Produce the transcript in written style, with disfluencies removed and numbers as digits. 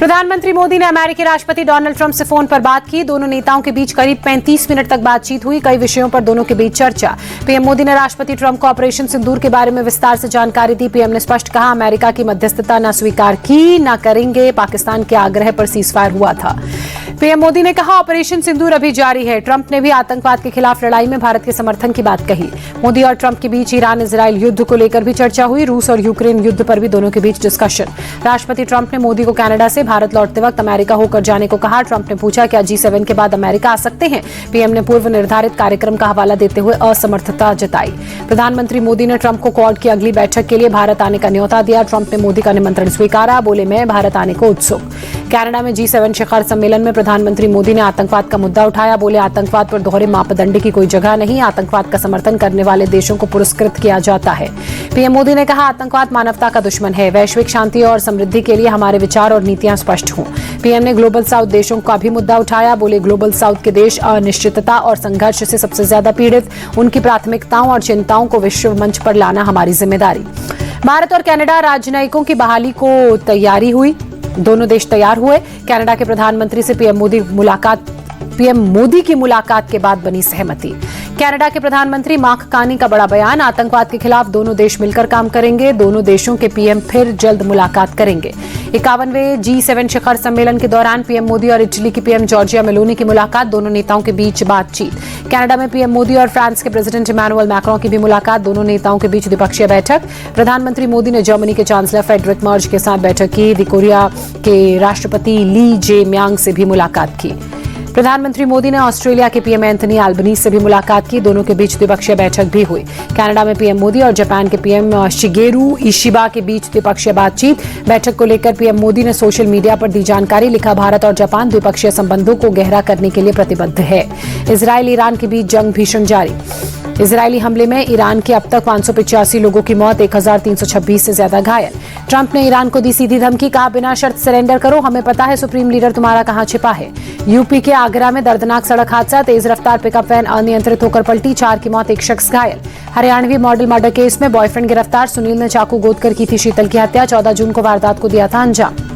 प्रधानमंत्री मोदी ने अमेरिकी राष्ट्रपति डोनाल्ड ट्रंप से फोन पर बात की। दोनों नेताओं के बीच करीब 35 मिनट तक बातचीत हुई। कई विषयों पर दोनों के बीच चर्चा। पीएम मोदी ने राष्ट्रपति ट्रंप को ऑपरेशन सिंदूर के बारे में विस्तार से जानकारी दी। पीएम ने स्पष्ट कहा, अमेरिका की मध्यस्थता न स्वीकार की न करेंगे। पाकिस्तान के आग्रह पर सीजफायर हुआ था। पीएम मोदी ने कहा, ऑपरेशन सिंदूर अभी जारी है। ट्रंप ने भी आतंकवाद के खिलाफ लड़ाई में भारत के समर्थन की बात कही। मोदी और ट्रंप के बीच ईरान इजरायल युद्ध को लेकर भी चर्चा हुई। रूस और यूक्रेन युद्ध पर भी दोनों के बीच डिस्कशन। राष्ट्रपति ट्रंप ने मोदी को कनाडा से भारत लौटते वक्त अमेरिका होकर जाने को कहा। ट्रंप ने पूछा, क्या G7 के बाद अमेरिका आ सकते हैं? पीएम ने पूर्व निर्धारित कार्यक्रम का हवाला देते हुए असमर्थता जताई। प्रधानमंत्री मोदी ने ट्रंप को क्वाड की अगली बैठक के लिए भारत आने का न्योता दिया। ट्रंप ने मोदी का निमंत्रण स्वीकारा। बोले, मैं भारत आने को उत्सुक। कनाडा में G7 शिखर सम्मेलन में प्रधानमंत्री मोदी ने आतंकवाद का मुद्दा उठाया। बोले, आतंकवाद पर दोहरे मापदंड की कोई जगह नहीं। आतंकवाद का समर्थन करने वाले देशों को पुरस्कृत किया जाता है। पीएम मोदी ने कहा, आतंकवाद मानवता का दुश्मन है। वैश्विक शांति और समृद्धि के लिए हमारे विचार और नीतियां स्पष्ट हों। पीएम ने ग्लोबल साउथ देशों का भी मुद्दा उठाया। बोले, ग्लोबल साउथ के देश अनिश्चितता और संघर्ष से सबसे ज्यादा पीड़ित। उनकी प्राथमिकताओं और चिंताओं को विश्व मंच पर लाना हमारी जिम्मेदारी। भारत और कनाडा राजनयिकों की बहाली को तैयारी हुई। दोनों देश तैयार हुए। कनाडा के प्रधानमंत्री से पीएम मोदी की मुलाकात के बाद बनी सहमति। कनाडा के प्रधानमंत्री मार्क कार्नी का बड़ा बयान, आतंकवाद के खिलाफ दोनों देश मिलकर काम करेंगे। दोनों देशों के पीएम फिर जल्द मुलाकात करेंगे। 51वें G7 शिखर सम्मेलन के दौरान पीएम मोदी और इटली की पीएम जॉर्जिया मेलोनी की मुलाकात। दोनों नेताओं के बीच बातचीत। कनाडा में पीएम मोदी और फ्रांस के प्रेसिडेंट इमैनुअल मैक्रों की भी मुलाकात। दोनों नेताओं के बीच द्विपक्षीय बैठक। प्रधानमंत्री मोदी ने जर्मनी के चांसलर फ्रेडरिक मर्ज के साथ बैठक की। कोरिया के राष्ट्रपति ली जे म्यांग से भी मुलाकात की। प्रधानमंत्री मोदी ने ऑस्ट्रेलिया के पीएम एंथनी अल्बनीज से भी मुलाकात की। दोनों के बीच द्विपक्षीय बैठक भी हुई। कनाडा में पीएम मोदी और जापान के पीएम शिगेरू इशिबा के बीच द्विपक्षीय बातचीत। बैठक को लेकर पीएम मोदी ने सोशल मीडिया पर दी जानकारी। लिखा, भारत और जापान द्विपक्षीय संबंधों को गहरा करने के लिए प्रतिबद्ध है। इजरायल ईरान के बीच जंग भीषण जारी। इजरायली हमले में ईरान के अब तक 585 लोगों की मौत, 1326 से ज्यादा घायल। ट्रंप ने ईरान को दी सीधी धमकी। कहा, बिना शर्त सरेंडर करो, हमें पता है सुप्रीम लीडर तुम्हारा कहां छिपा है। यूपी के आगरा में दर्दनाक सड़क हादसा। तेज रफ्तार पिकअप वैन अनियंत्रित होकर पलटी। 4 की मौत, 1 शख्स घायल। हरियाणवी मॉडल मर्डर केस में बॉयफ्रेंड गिरफ्तार। सुनील ने चाकू गोदकर की थी शीतल की हत्या। 14 जून को वारदात को दिया था अंजाम।